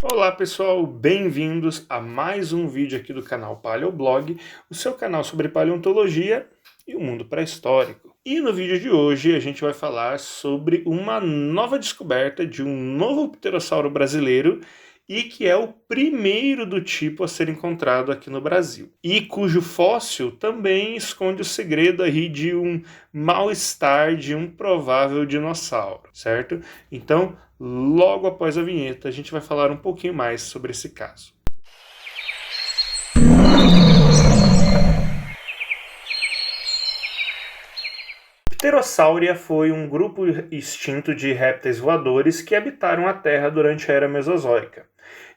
Olá pessoal, bem-vindos a mais um vídeo aqui do canal Paleoblog, o seu canal sobre paleontologia e o mundo pré-histórico. E no vídeo de hoje a gente vai falar sobre uma nova descoberta de um novo pterossauro brasileiro e que é o primeiro do tipo a ser encontrado aqui no Brasil. E cujo fóssil também esconde o segredo aí de um mal-estar de um provável dinossauro, certo? Então, logo após a vinheta, a gente vai falar um pouquinho mais sobre esse caso. Pterossauria foi um grupo extinto de répteis voadores que habitaram a Terra durante a Era Mesozoica.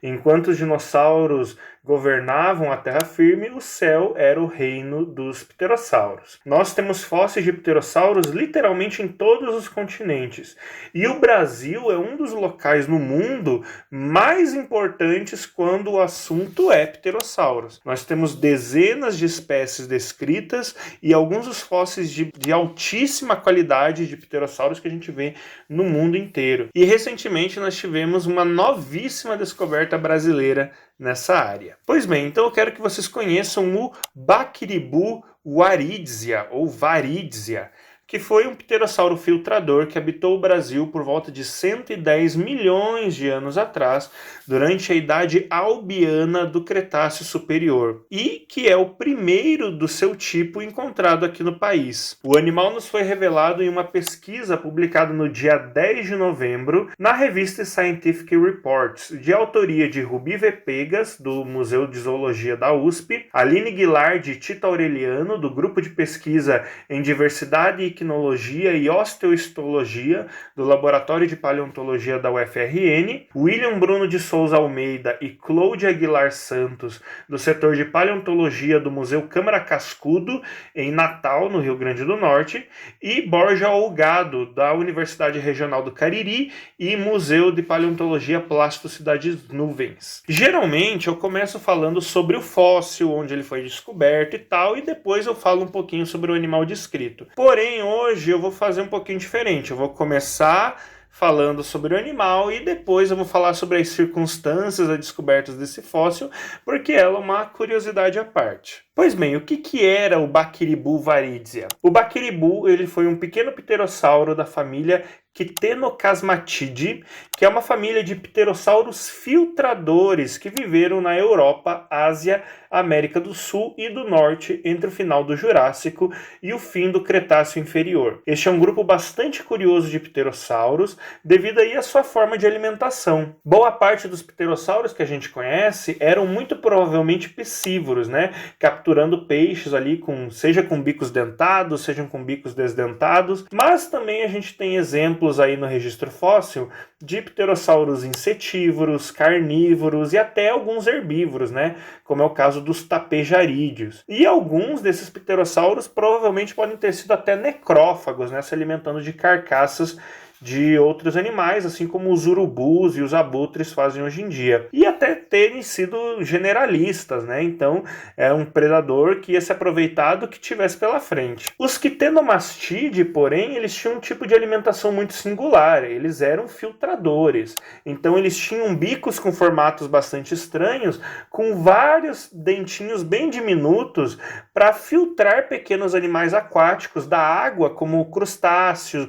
Enquanto os dinossauros governavam a terra firme, o céu era o reino dos pterossauros. Nós temos fósseis de pterossauros literalmente em todos os continentes. E o Brasil é um dos locais no mundo mais importantes quando o assunto é pterossauros. Nós temos dezenas de espécies descritas e alguns dos fósseis de altíssima qualidade de pterossauros que a gente vê no mundo inteiro. E recentemente nós tivemos uma novíssima descoberta brasileira nessa área. Pois bem, então eu quero que vocês conheçam o Bactribu waridzia, ou Varidzia, que foi um pterossauro filtrador que habitou o Brasil por volta de 110 milhões de anos atrás, durante a Idade Albiana do Cretáceo Superior, e que é o primeiro do seu tipo encontrado aqui no país. O animal nos foi revelado em uma pesquisa publicada no dia 10 de novembro na revista Scientific Reports, de autoria de Rubi V. Pegas, do Museu de Zoologia da USP, Aline Guilard e Tito Aureliano, do Grupo de Pesquisa em Diversidade e Iquinologia e Osteohistologia, do Laboratório de Paleontologia da UFRN, William Bruno de Souza Almeida e Cláudia Aguilar Santos, do setor de Paleontologia do Museu Câmara Cascudo, em Natal, no Rio Grande do Norte, e Borja Olgado, da Universidade Regional do Cariri e Museu de Paleontologia Plasticidades Nuvens. Geralmente eu começo falando sobre o fóssil, onde ele foi descoberto e tal, e depois eu falo um pouquinho sobre o animal descrito. Porém, hoje eu vou fazer um pouquinho diferente. Eu vou começar falando sobre o animal e depois eu vou falar sobre as circunstâncias da descoberta desse fóssil, porque ela é uma curiosidade à parte. Pois bem, o que era o Bactribu waridzia? O Bactribu, ele foi um pequeno pterossauro da família Ctenocasmatidae, que é uma família de pterossauros filtradores que viveram na Europa, Ásia, América do Sul e do Norte entre o final do Jurássico e o fim do Cretáceo Inferior. Este é um grupo bastante curioso de pterossauros, devido aí à sua forma de alimentação. Boa parte dos pterossauros que a gente conhece eram muito provavelmente piscívoros, né? Capturando peixes ali, seja com bicos dentados, sejam com bicos desdentados, mas também a gente tem exemplos aí no registro fóssil de pterossauros insetívoros, carnívoros e até alguns herbívoros, né? Como é o caso dos tapejarídeos. E alguns desses pterossauros provavelmente podem ter sido até necrófagos, né? Se alimentando de carcaças de outros animais, assim como os urubus e os abutres fazem hoje em dia. E até terem sido generalistas, né? Então, é um predador que ia se aproveitar do que tivesse pela frente. Os Ctenomastide, porém, eles tinham um tipo de alimentação muito singular. Eles eram filtradores. Então, eles tinham bicos com formatos bastante estranhos, com vários dentinhos bem diminutos para filtrar pequenos animais aquáticos da água, como crustáceos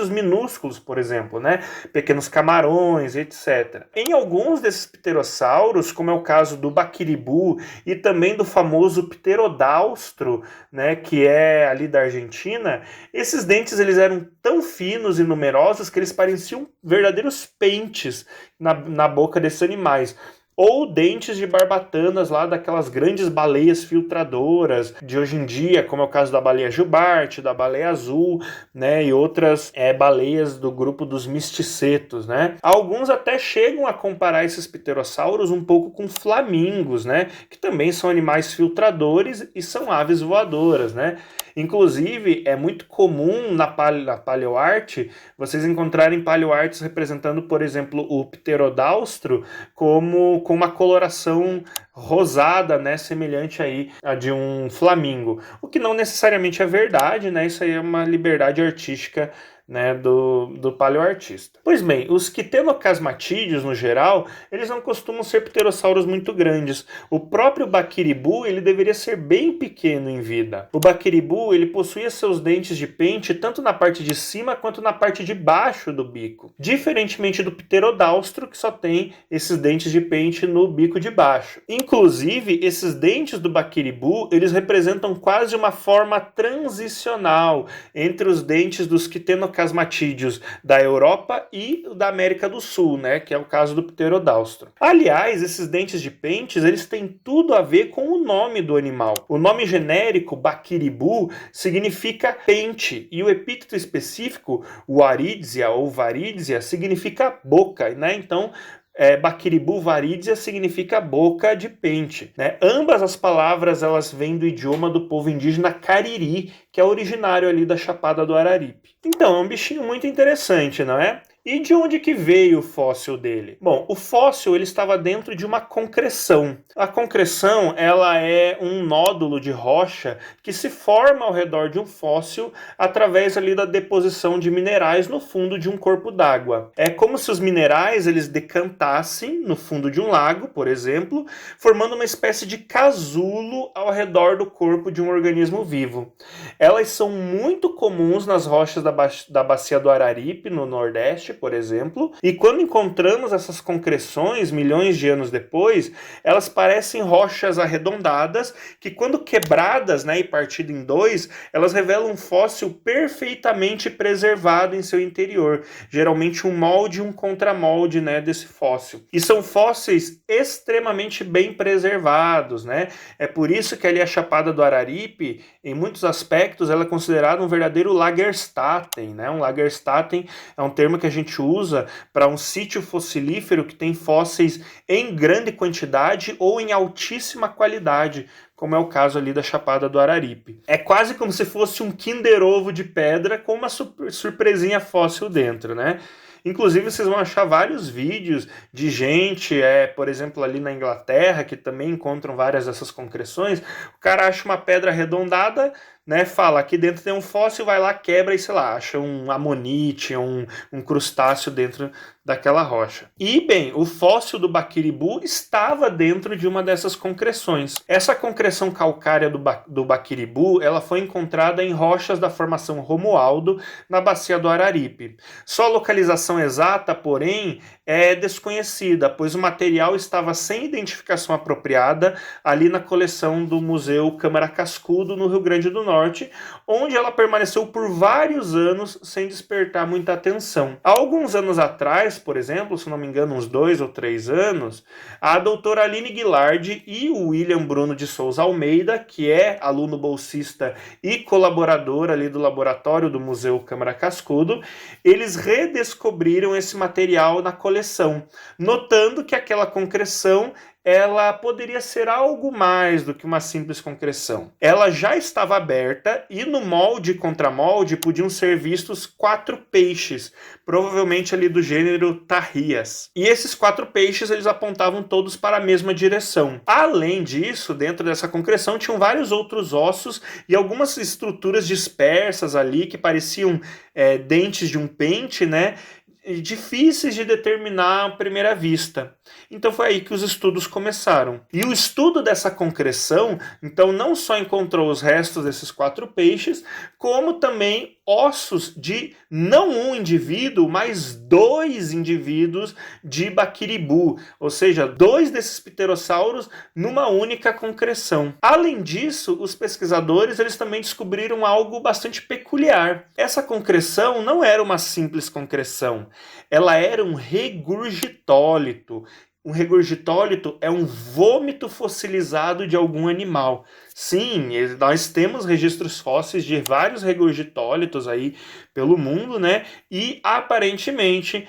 minúsculos, por exemplo, né? Pequenos camarões, etc. Em alguns desses pterossauros, como é o caso do Bactribu e também do famoso Pterodaustro, né, que é ali da Argentina, esses dentes eles eram tão finos e numerosos que eles pareciam verdadeiros pentes na boca desses animais. Ou dentes de barbatanas lá daquelas grandes baleias filtradoras de hoje em dia, como é o caso da baleia jubarte, da baleia azul, né, e outras baleias do grupo dos misticetos, né. Alguns até chegam a comparar esses pterossauros um pouco com flamingos, né, que também são animais filtradores e são aves voadoras, né. Inclusive, é muito comum na paleoarte vocês encontrarem paleoartes representando, por exemplo, o pterodaustro com uma coloração rosada, né, semelhante aí a de um flamingo. O que não necessariamente é verdade, né? Isso aí é uma liberdade artística né, do paleoartista. Pois bem, os quitenocasmatídeos, no geral, eles não costumam ser pterossauros muito grandes. O próprio baquiribu, ele deveria ser bem pequeno em vida. O baquiribu, ele possuía seus dentes de pente tanto na parte de cima quanto na parte de baixo do bico, diferentemente do pterodáustro, que só tem esses dentes de pente no bico de baixo. Inclusive, esses dentes do baquiribu, eles representam quase uma forma transicional entre os dentes dos quitenocasmatídeos da Europa e da América do Sul, né, que é o caso do pterodáustro. Aliás, esses dentes de pentes, eles têm tudo a ver com o nome do animal. O nome genérico, baquiribu, significa pente, e o epíteto específico, warídsia ou varídsia, significa boca, né? Então, baquiribu varídsia significa boca de pente, né? Ambas as palavras elas vêm do idioma do povo indígena Cariri, que é originário ali da Chapada do Araripe. Então, é um bichinho muito interessante, não é? E de onde que veio o fóssil dele? Bom, o fóssil ele estava dentro de uma concreção. A concreção ela é um nódulo de rocha que se forma ao redor de um fóssil através ali da deposição de minerais no fundo de um corpo d'água. É como se os minerais eles decantassem no fundo de um lago, por exemplo, formando uma espécie de casulo ao redor do corpo de um organismo vivo. Elas são muito comuns nas rochas da bacia do Araripe, no Nordeste, por exemplo, e quando encontramos essas concreções milhões de anos depois, elas parecem rochas arredondadas que quando quebradas, né, e partidas em dois, elas revelam um fóssil perfeitamente preservado em seu interior, geralmente um molde e um contramolde, né, desse fóssil. E são fósseis extremamente bem preservados, né? É por isso que ali a Chapada do Araripe, em muitos aspectos, ela é considerada um verdadeiro Lagerstätten, né? Um Lagerstätten é um termo que a gente usa para um sítio fossilífero que tem fósseis em grande quantidade ou em altíssima qualidade, como é o caso ali da Chapada do Araripe. É quase como se fosse um Kinder Ovo de pedra com uma surpresinha fóssil dentro, né? Inclusive, vocês vão achar vários vídeos de gente, por exemplo, ali na Inglaterra, que também encontram várias dessas concreções. O cara acha uma pedra arredondada, né, fala, aqui dentro tem um fóssil, vai lá, quebra e, sei lá, acha um amonite, um crustáceo dentro daquela rocha. E, bem, o fóssil do baquiribu estava dentro de uma dessas concreções. Essa concreção calcária do baquiribu, ela foi encontrada em rochas da formação Romualdo, na bacia do Araripe. Sua localização exata, porém, é desconhecida, pois o material estava sem identificação apropriada ali na coleção do Museu Câmara Cascudo, no Rio Grande do Norte, onde ela permaneceu por vários anos sem despertar muita atenção. Há alguns anos atrás, por exemplo, se não me engano, uns 2 ou 3 anos, a doutora Aline Guilard e o William Bruno de Souza Almeida, que é aluno bolsista e colaborador ali do laboratório do Museu Câmara Cascudo, eles redescobriram esse material na coleção, notando que aquela concreção ela poderia ser algo mais do que uma simples concreção. Ela já estava aberta e no molde e contramolde podiam ser vistos 4 peixes, provavelmente ali do gênero Tarrias. E esses 4 peixes eles apontavam todos para a mesma direção. Além disso, dentro dessa concreção tinham vários outros ossos e algumas estruturas dispersas ali que pareciam dentes de um pente, né? Difíceis de determinar à primeira vista. Então foi aí que os estudos começaram. E o estudo dessa concreção, então, não só encontrou os restos desses 4 peixes, como também ossos de não um indivíduo, mas 2 indivíduos de baquiribu, ou seja, 2 desses pterossauros numa única concreção. Além disso, os pesquisadores eles também descobriram algo bastante peculiar. Essa concreção não era uma simples concreção, ela era um regurgitólito. Um regurgitólito é um vômito fossilizado de algum animal. Sim, nós temos registros fósseis de vários regurgitólitos aí pelo mundo, né? E aparentemente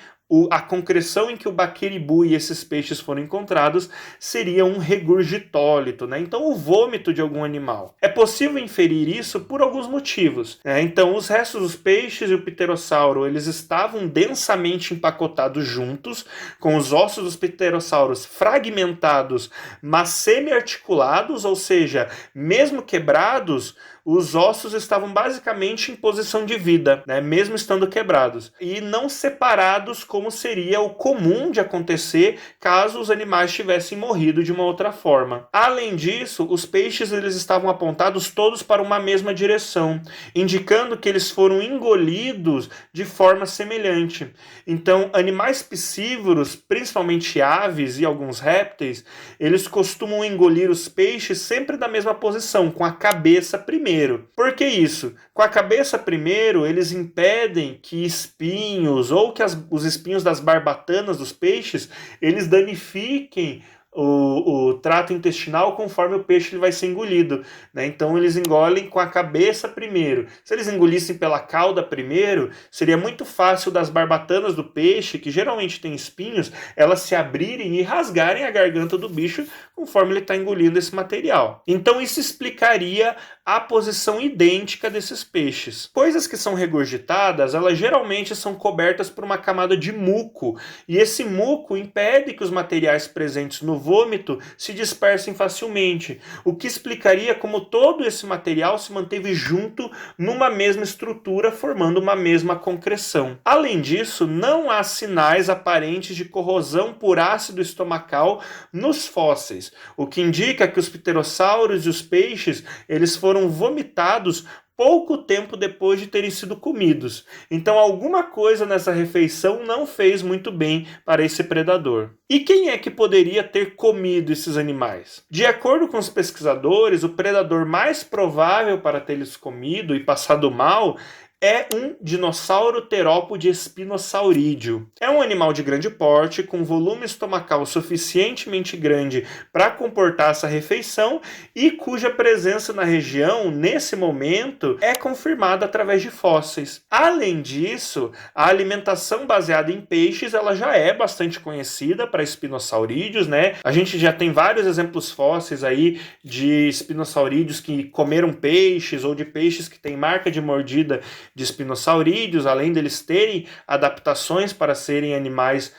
a concreção em que o baquiribu e esses peixes foram encontrados seria um regurgitólito, né? Então o vômito de algum animal. É possível inferir isso por alguns motivos, né? Então os restos dos peixes e o pterossauro eles estavam densamente empacotados juntos, com os ossos dos pterossauros fragmentados, mas semi-articulados, ou seja, mesmo quebrados, os ossos estavam basicamente em posição de vida, né, mesmo estando quebrados, e não separados como seria o comum de acontecer caso os animais tivessem morrido de uma outra forma. Além disso, os peixes eles estavam apontados todos para uma mesma direção, indicando que eles foram engolidos de forma semelhante. Então, animais piscívoros, principalmente aves e alguns répteis, eles costumam engolir os peixes sempre da mesma posição, com a cabeça primeiro. Por que isso? Com a cabeça primeiro, eles impedem que espinhos ou que os espinhos das barbatanas dos peixes, eles danifiquem o trato intestinal conforme o peixe ele vai ser engolido, né? Então eles engolem com a cabeça primeiro. Se eles engolissem pela cauda primeiro, seria muito fácil das barbatanas do peixe, que geralmente tem espinhos, elas se abrirem e rasgarem a garganta do bicho conforme ele está engolindo esse material. Então isso explicaria a posição idêntica desses peixes. Coisas que são regurgitadas, elas geralmente são cobertas por uma camada de muco, e esse muco impede que os materiais presentes no vômito se dispersem facilmente, o que explicaria como todo esse material se manteve junto numa mesma estrutura, formando uma mesma concreção. Além disso, não há sinais aparentes de corrosão por ácido estomacal nos fósseis, o que indica que os pterossauros e os peixes eles foram vomitados pouco tempo depois de terem sido comidos. Então alguma coisa nessa refeição não fez muito bem para esse predador. E quem é que poderia ter comido esses animais? De acordo com os pesquisadores, o predador mais provável para tê-los comido e passado mal é um dinossauro terópode espinosaurídeo. É um animal de grande porte, com volume estomacal suficientemente grande para comportar essa refeição e cuja presença na região, nesse momento, é confirmada através de fósseis. Além disso, a alimentação baseada em peixes ela já é bastante conhecida para espinosaurídeos, né? A gente já tem vários exemplos fósseis aí de espinosaurídeos que comeram peixes ou de peixes que têm marca de mordida de espinosaurídeos, além deles terem adaptações para serem animais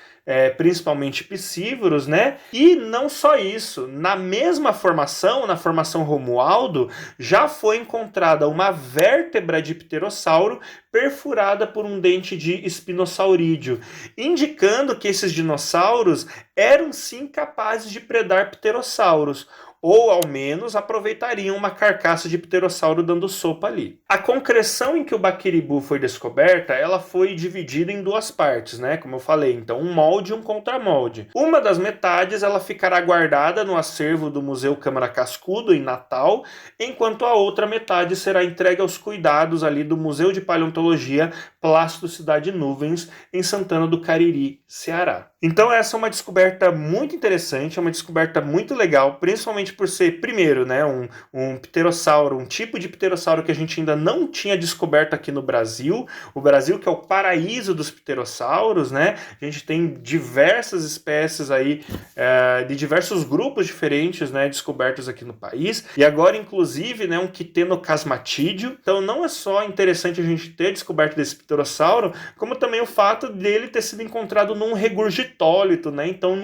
principalmente piscívoros, né? E não só isso, na mesma formação, na formação Romualdo, já foi encontrada uma vértebra de pterossauro perfurada por um dente de espinosaurídeo, indicando que esses dinossauros eram sim capazes de predar pterossauros, ou ao menos aproveitariam uma carcaça de pterossauro dando sopa ali. A concreção em que o Baquiribu foi descoberta, ela foi dividida em duas partes, né? Como eu falei, então um molde e um contramolde. Uma das metades ela ficará guardada no acervo do Museu Câmara Cascudo, em Natal, enquanto a outra metade será entregue aos cuidados ali do Museu de Paleontologia Plácido Cidade Nuvens, em Santana do Cariri, Ceará. Então essa é uma descoberta muito interessante, é uma descoberta muito legal, principalmente por ser, primeiro, né, um pterossauro, um tipo de pterossauro que a gente ainda não tinha descoberto aqui no Brasil. O Brasil que é o paraíso dos pterossauros, né? A gente tem diversas espécies aí, de diversos grupos diferentes, né, descobertos aqui no país. E agora, inclusive, né, um quistenocasmatídeo. Então não é só interessante a gente ter descoberto desse pterossauro, como também o fato dele ter sido encontrado num regurgitólito, né? Então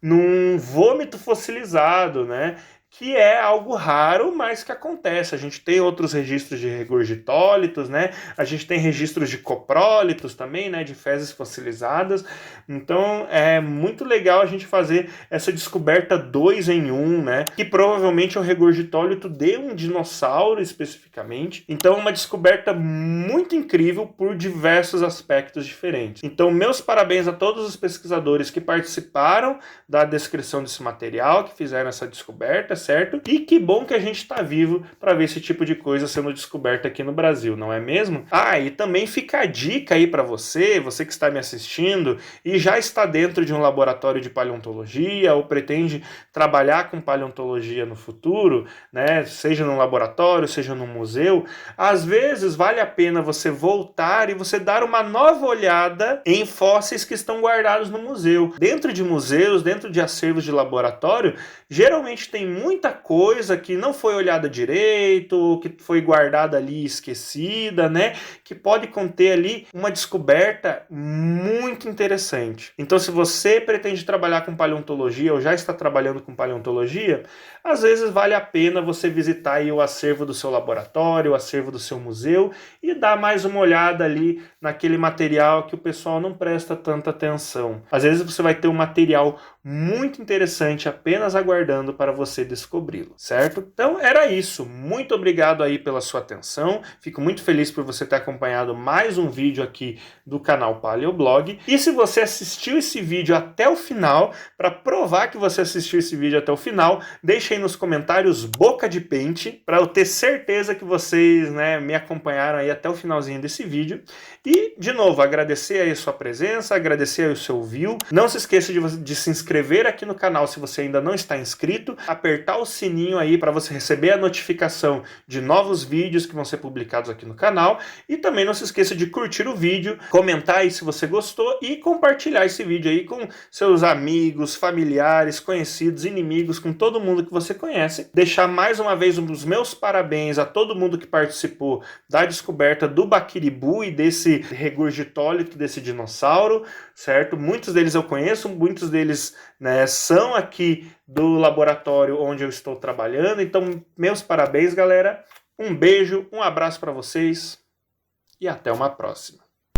num vômito fossilizado, né? Que é algo raro, mas que acontece. A gente tem outros registros de regurgitólitos, né? A gente tem registros de coprólitos também, né? De fezes fossilizadas. Então é muito legal a gente fazer essa descoberta 2 em 1, né? Que provavelmente é o regurgitólito de um dinossauro especificamente. Então é uma descoberta muito incrível por diversos aspectos diferentes. Então meus parabéns a todos os pesquisadores que participaram da descrição desse material, que fizeram essa descoberta, certo? E que bom que a gente está vivo para ver esse tipo de coisa sendo descoberta aqui no Brasil, não é mesmo? Ah, e também fica a dica aí para você que está me assistindo e já está dentro de um laboratório de paleontologia ou pretende trabalhar com paleontologia no futuro, né? Seja num laboratório, seja num museu, às vezes vale a pena você voltar e você dar uma nova olhada em fósseis que estão guardados no museu. Dentro de museus, dentro de acervos de laboratório, geralmente tem muita coisa que não foi olhada direito, que foi guardada ali esquecida, né? Que pode conter ali uma descoberta muito interessante. Então, se você pretende trabalhar com paleontologia ou já está trabalhando com paleontologia, às vezes vale a pena você visitar aí o acervo do seu laboratório, o acervo do seu museu e dar mais uma olhada ali naquele material que o pessoal não presta tanta atenção. Às vezes você vai ter um material muito interessante apenas aguardando para você descobri-lo, certo? Então era isso. Muito obrigado aí pela sua atenção. Fico muito feliz por você ter acompanhado mais um vídeo aqui do canal Paleoblog. E se você assistiu esse vídeo até o final, para provar que você assistiu esse vídeo até o final, deixe aí nos comentários boca de pente, para eu ter certeza que vocês, né, me acompanharam aí até o finalzinho desse vídeo. E, de novo, agradecer aí a sua presença, agradecer aí o seu view. Não se esqueça de se inscrever aqui no canal se você ainda não está inscrito, apertar o sininho aí para você receber a notificação de novos vídeos que vão ser publicados aqui no canal. E também não se esqueça de curtir o vídeo, comentar aí se você gostou e compartilhar esse vídeo aí com seus amigos, familiares, conhecidos, inimigos, com todo mundo que você conhece. Deixar mais uma vez os meus parabéns a todo mundo que participou da descoberta do Baquiribu e desse regurgitólito desse dinossauro, certo? Muitos deles eu conheço, muitos deles, né, são aqui do laboratório onde eu estou trabalhando. Então, meus parabéns, galera. Um beijo, um abraço para vocês e até uma próxima.